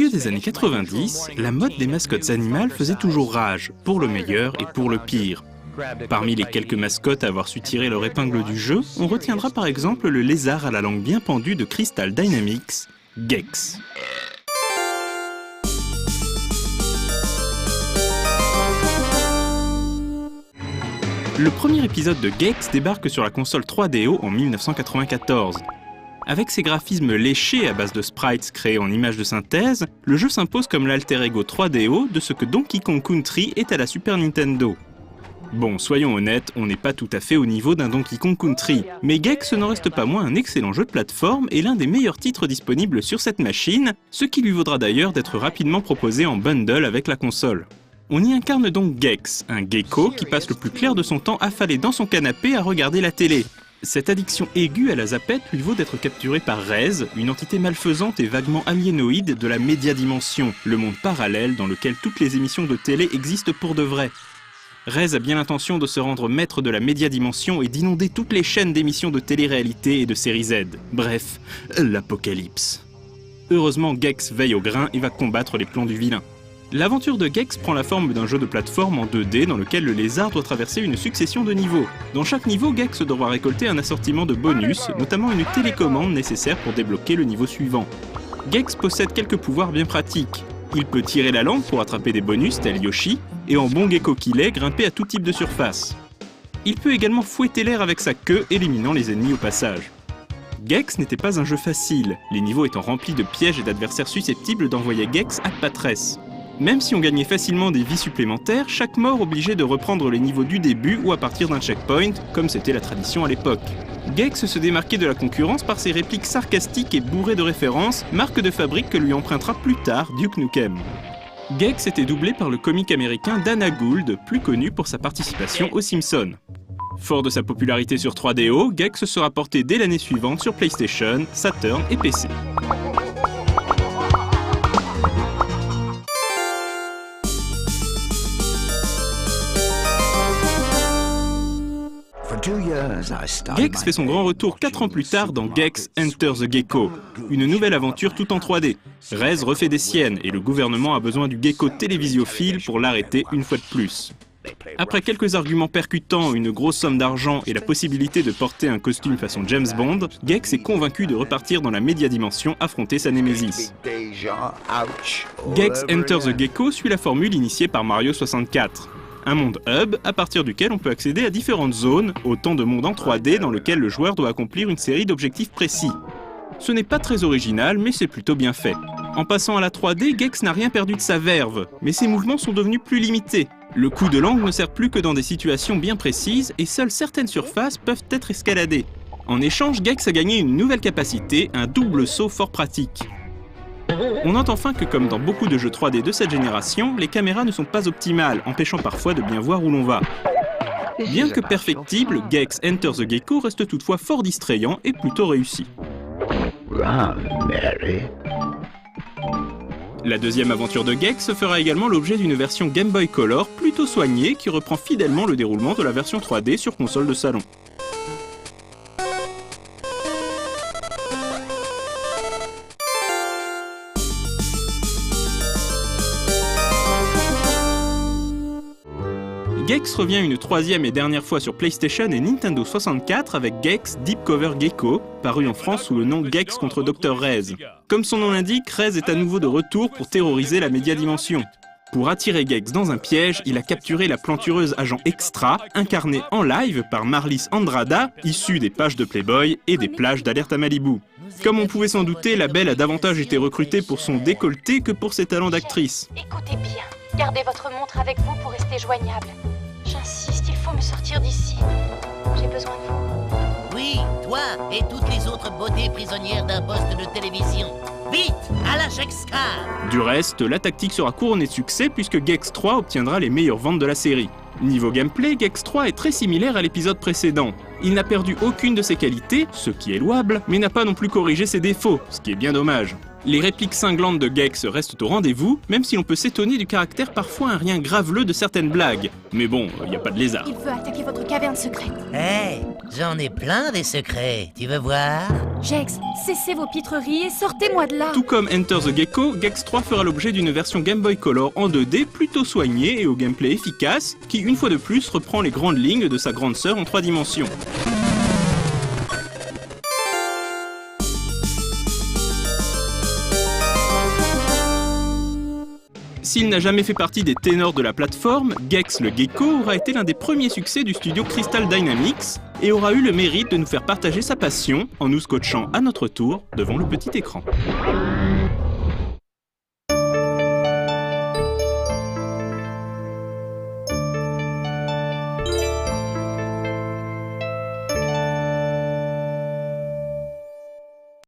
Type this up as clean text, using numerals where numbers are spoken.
milieu des années 90, la mode des mascottes animales faisait toujours rage, pour le meilleur et pour le pire. Parmi les quelques mascottes à avoir su tirer leur épingle du jeu, on retiendra par exemple le lézard à la langue bien pendue de Crystal Dynamics, Gex. Le premier épisode de Gex débarque sur la console 3DO en 1994. Avec ses graphismes léchés à base de sprites créés en images de synthèse, le jeu s'impose comme l'alter ego 3DO de ce que Donkey Kong Country est à la Super Nintendo. Bon, soyons honnêtes, on n'est pas tout à fait au niveau d'un Donkey Kong Country, mais Gex n'en reste pas moins un excellent jeu de plateforme et l'un des meilleurs titres disponibles sur cette machine, ce qui lui vaudra d'ailleurs d'être rapidement proposé en bundle avec la console. On y incarne donc Gex, un gecko qui passe le plus clair de son temps affalé dans son canapé à regarder la télé. Cette addiction aiguë à la zapette lui vaut d'être capturé par Rez, une entité malfaisante et vaguement aliénoïde de la médiadimension, le monde parallèle dans lequel toutes les émissions de télé existent pour de vrai. Rez a bien l'intention de se rendre maître de la médiadimension et d'inonder toutes les chaînes d'émissions de télé-réalité et de série Z. Bref, l'apocalypse. Heureusement, Gex veille au grain et va combattre les plans du vilain. L'aventure de Gex prend la forme d'un jeu de plateforme en 2D dans lequel le lézard doit traverser une succession de niveaux. Dans chaque niveau, Gex devra récolter un assortiment de bonus, notamment une télécommande nécessaire pour débloquer le niveau suivant. Gex possède quelques pouvoirs bien pratiques. Il peut tirer la langue pour attraper des bonus tel Yoshi, et en bon gecko qu'il est, grimper à tout type de surface. Il peut également fouetter l'air avec sa queue, éliminant les ennemis au passage. Gex n'était pas un jeu facile, les niveaux étant remplis de pièges et d'adversaires susceptibles d'envoyer Gex à patresse. Même si on gagnait facilement des vies supplémentaires, chaque mort obligeait de reprendre les niveaux du début ou à partir d'un checkpoint, comme c'était la tradition à l'époque. Gex se démarquait de la concurrence par ses répliques sarcastiques et bourrées de références, marque de fabrique que lui empruntera plus tard Duke Nukem. Gex était doublé par le comique américain Dana Gould, plus connu pour sa participation aux Simpsons. Fort de sa popularité sur 3DO, Gex sera porté dès l'année suivante sur PlayStation, Saturn et PC. Gex fait son grand retour 4 ans plus tard dans Gex Enter the Gecko, une nouvelle aventure tout en 3D. Rez refait des siennes et le gouvernement a besoin du gecko télévisiophile pour l'arrêter une fois de plus. Après quelques arguments percutants, une grosse somme d'argent et la possibilité de porter un costume façon James Bond, Gex est convaincu de repartir dans la médiadimension affronter sa némésis. Gex Enter the Gecko suit la formule initiée par Mario 64. Un monde hub à partir duquel on peut accéder à différentes zones, autant de mondes en 3D dans lesquels le joueur doit accomplir une série d'objectifs précis. Ce n'est pas très original, mais c'est plutôt bien fait. En passant à la 3D, Gex n'a rien perdu de sa verve, mais ses mouvements sont devenus plus limités. Le coup de langue ne sert plus que dans des situations bien précises et seules certaines surfaces peuvent être escaladées. En échange, Gex a gagné une nouvelle capacité, un double saut fort pratique. On note enfin que comme dans beaucoup de jeux 3D de cette génération, les caméras ne sont pas optimales, empêchant parfois de bien voir où l'on va. Bien que perfectible, Gex Enter the Gecko reste toutefois fort distrayant et plutôt réussi. La deuxième aventure de Gex fera également l'objet d'une version Game Boy Color plutôt soignée qui reprend fidèlement le déroulement de la version 3D sur console de salon. Gex revient une troisième et dernière fois sur PlayStation et Nintendo 64 avec Gex Deep Cover Gecko, paru en France sous le nom Gex contre Dr. Rez. Comme son nom l'indique, Rez est à nouveau de retour pour terroriser la médiadimension. Pour attirer Gex dans un piège, il a capturé la plantureuse agent Extra, incarnée en live par Marlis Andrada, issue des pages de Playboy et des plages d'Alerte à Malibu. Comme on pouvait s'en douter, la belle a davantage été recrutée pour son décolleté que pour ses talents d'actrice. Écoutez bien, gardez votre montre avec vous pour rester joignable. J'insiste, il faut me sortir d'ici. J'ai besoin de vous. Oui, toi et toutes les autres beautés prisonnières d'un poste de télévision. Vite, à la Jexcar! Du reste, la tactique sera couronnée de succès puisque Gex 3 obtiendra les meilleures ventes de la série. Niveau gameplay, Gex 3 est très similaire à l'épisode précédent. Il n'a perdu aucune de ses qualités, ce qui est louable, mais n'a pas non plus corrigé ses défauts, ce qui est bien dommage. Les répliques cinglantes de Gex restent au rendez-vous, même si l'on peut s'étonner du caractère parfois un rien graveleux de certaines blagues. Mais bon, y a pas de lézard. Il veut attaquer votre caverne secrète. Hé, j'en ai plein des secrets, tu veux voir? Gex, cessez vos pitreries et sortez-moi de là. Tout comme Enter the Gecko, Gex 3 fera l'objet d'une version Game Boy Color en 2D plutôt soignée et au gameplay efficace, qui une fois de plus reprend les grandes lignes de sa grande sœur en 3 dimensions. S'il n'a jamais fait partie des ténors de la plateforme, Gex le Gecko aura été l'un des premiers succès du studio Crystal Dynamics et aura eu le mérite de nous faire partager sa passion en nous scotchant à notre tour devant le petit écran.